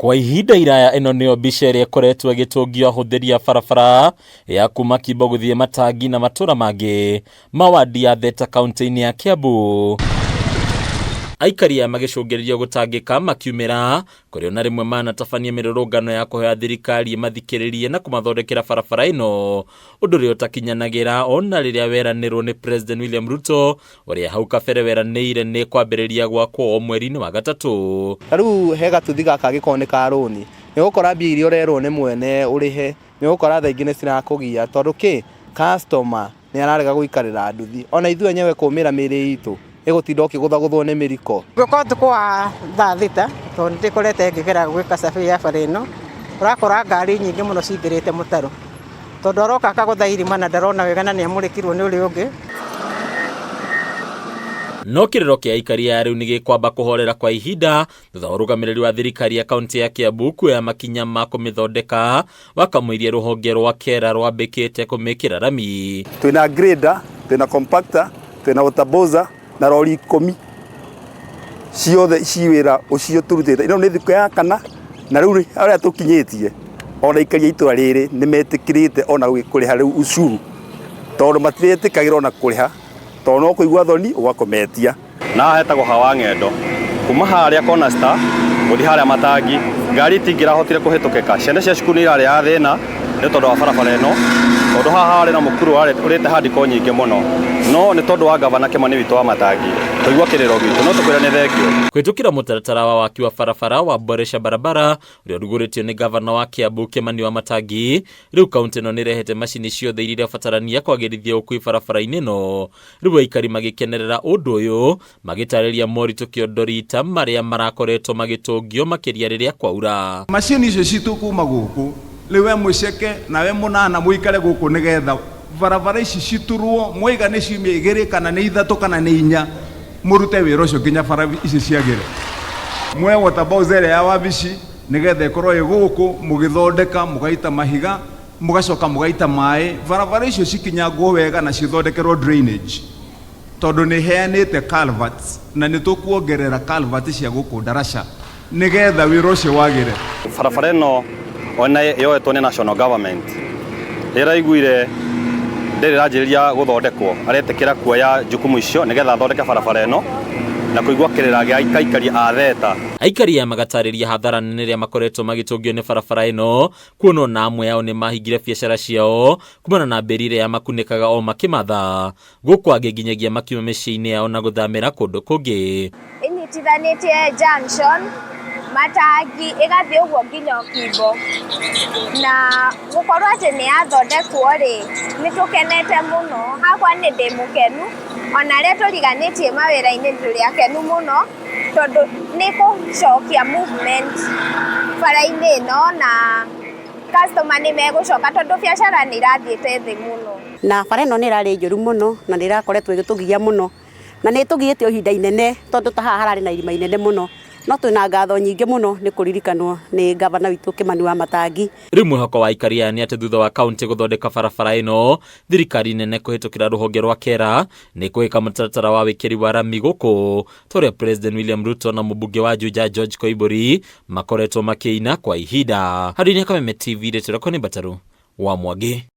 Kwa ihinda iraya ino nio mbica iria ikoretwo igitungio ahũthĩri a barabara ya kuma Kimbo gũthiĩ Matangi na matũra mangĩ mawadi ya Theta kaunti-inĩ ya Kiambu. Aikari magĩcũngĩrĩrio gũtangĩka makiumĩra kũrĩ ona rĩmwe manatabania mĩrũrũngano ya kũhoya thirikari mathikĩrĩrie na kũmathondekera barabara ĩno, ũndũ ũrĩa ũtakinyanagĩra ona rĩrĩa weranĩrwo nĩ President William Ruto, ũrĩa hau kabere weranĩire nĩ kwambĩrĩria gwakwo o mweri-inĩ wa gatatũ. Rĩu he gatuthi gaka gĩkorwo nĩ ka rũni, nĩ gũkora mbia iria ũrerwo nĩ mwene ũrĩhe, nĩ gũkora thaa ingĩ nĩ cirakũgia tondũ customer nĩ ararega gũikarĩra nduthi, ona ithuĩ enyewe kũmĩra mĩrĩ itũ ĩgũtinda ũkĩgũthagũthwo nĩ mĩriko. Gũkorwo tukwa thaa thita tondũ ndĩkorete ngĩgera gwĩka cabi ya bara ĩno, ũrakora ngari nyingĩ mũno cingĩrĩte mũtaro tondũ aroka akagũtha irima na ndarona wega na nĩamũrĩkirwo nĩ ũrĩa ũngĩ. No kĩrĩro kĩa aikari ya rĩu nĩ gĩkwamba kũhorera kwa ihinda thutha wa ũrũgamĩrĩri wa thirikari ya kaunti ya Kiambu kuoya makinya ma kũmĩthondeka, wakamũirie rũhonge rwa KERA rwambĩkĩte kũmĩkĩra rami. Twĩna grader, twĩna compactor, twĩna waterboza na rori 10 ciothe ciwĩra ũcio turutĩte. Ino nĩ thikũ ya kana na rĩu arĩa tũkinyĩtie ona ikari itũra rĩrĩ nĩ metĩkĩrĩte ona kũrĩha rĩu ucuru tondũ matiretĩkagĩra ona kũrĩha tondũ no kũigua thoni ũgakometia. Na hetagwo Hawa Ng'endo kuma harĩa Corner Star gũthiĩ harĩa Matangi, ngari itingĩrahotire kũhĩtũkĩka, ciana cia cukuru irarĩ ya thĩna nĩ tondũ wa barabara ĩno, tondũ haha harĩ na mũkuru ũrĩte handiko nyingĩ mũno, no nĩ tondũ wa gavana Kimani witũ wa Matangi tũigua kĩrĩro gitũ no tũkwĩra nĩ thengio. Kũhĩtũkĩra mũtaratara wa waki wa barabara wa Boresha Barabara ũrĩa ũrugũrĩtio nĩ gavana wa Kiambu Kimani wa Matangi, rĩu kaunti ĩno nĩ ĩrehete macini ciothe iria irabatarania kwagĩrithia ũkui barabara-inĩ ĩno. Rĩu aikari magĩkenerera ũndũ ũyũ magĩtarĩria moritũ kĩondorita marĩa marakoretwo magĩtũngio makĩria rĩrĩa kwaura. Macini icio citũ kuma gũkũ rĩu mũceke nawe mũnana mũikare gũkũ nĩgetha barabara ici citurwo mwiga nĩ ciumia 2 kana nĩ 3 kana nĩ 4 mũrute wĩra ũcio nginya bara ici ciagĩre. Mwe waterboza ya wabici nĩgetha ĩkorwo ĩ gũkũ mũgĩthondeka mũgaita mahiga mũgacoka mũgaita maĩ barabara icio cikinyangwo wega na cithondekerwo drainage tondũ nĩ heanĩte culverts na nĩ tũkuongerera culverts cia gũkũ Darasha nĩgetha wĩra ũcio wagĩre. Barabara ĩno ona yoetwo nĩ national government ĩraiguire ndĩranjĩrĩria gũthondekwo, aretĩkĩra kuoya jukumu icio nĩgetha athondeke barabara ĩno na kũigua kĩrĩra gĩa aikari a Theta. Aikari magatarĩria hathara nene rĩa makoretwo magĩtũngio nĩ barabara ĩno, kuona na amwe yao nĩ mahingire biacara ciao kumana na mbĩrire ya makunĩkaga o makĩmatha, gũkũ angĩ nginyagia makiuma mĩciĩ-inĩ yao na gũthamĩra kũndũ kũngĩ. Ĩnyitithanĩtie junction Matangi ĩgathiĩ ũguo nginya Kimbo, na gũkorwo atĩ nĩ yathondekwo rĩ nĩ tũkenete mũno, hakwa nĩ ndĩ mũkenu, ona arĩa tũriganĩtie mawĩra-inĩ tũrĩ akenu mũno tondũ nĩ gũcokia movement bara-inĩ ĩno na customer nĩ megũcoka tondũ biacara nĩ irathiĩte thĩ mũno. Na bara ĩno nĩ ĩrarĩ njũru mũno na nĩ ĩrakoretwo ĩgĩtũgia mũno na nĩ tũgĩĩte ihinda inene tondũ ta haha hararĩ na irima inene mũno, no twĩna ngatho nyingĩ mũno nĩ kũririkanwo nĩ gavana witũ Kimani wa Matangi. Rĩu mwĩhoko wa aikari aya nĩ atĩ thutha wa kaunti gũthondeka barabara ĩno, thirikari nene kũhĩtũkĩra rũhonge rwa KERA nĩ kũhĩka mũtaratara wa wĩkĩri wa rami gũkũ, tũrĩa President William Ruto na mũmbunge wa Juja George Koimbũri makoretwo makĩina kwa ihinda. Handũ-inĩ Kameme TV rĩtĩrwo nĩ Bataru wa Mwangi.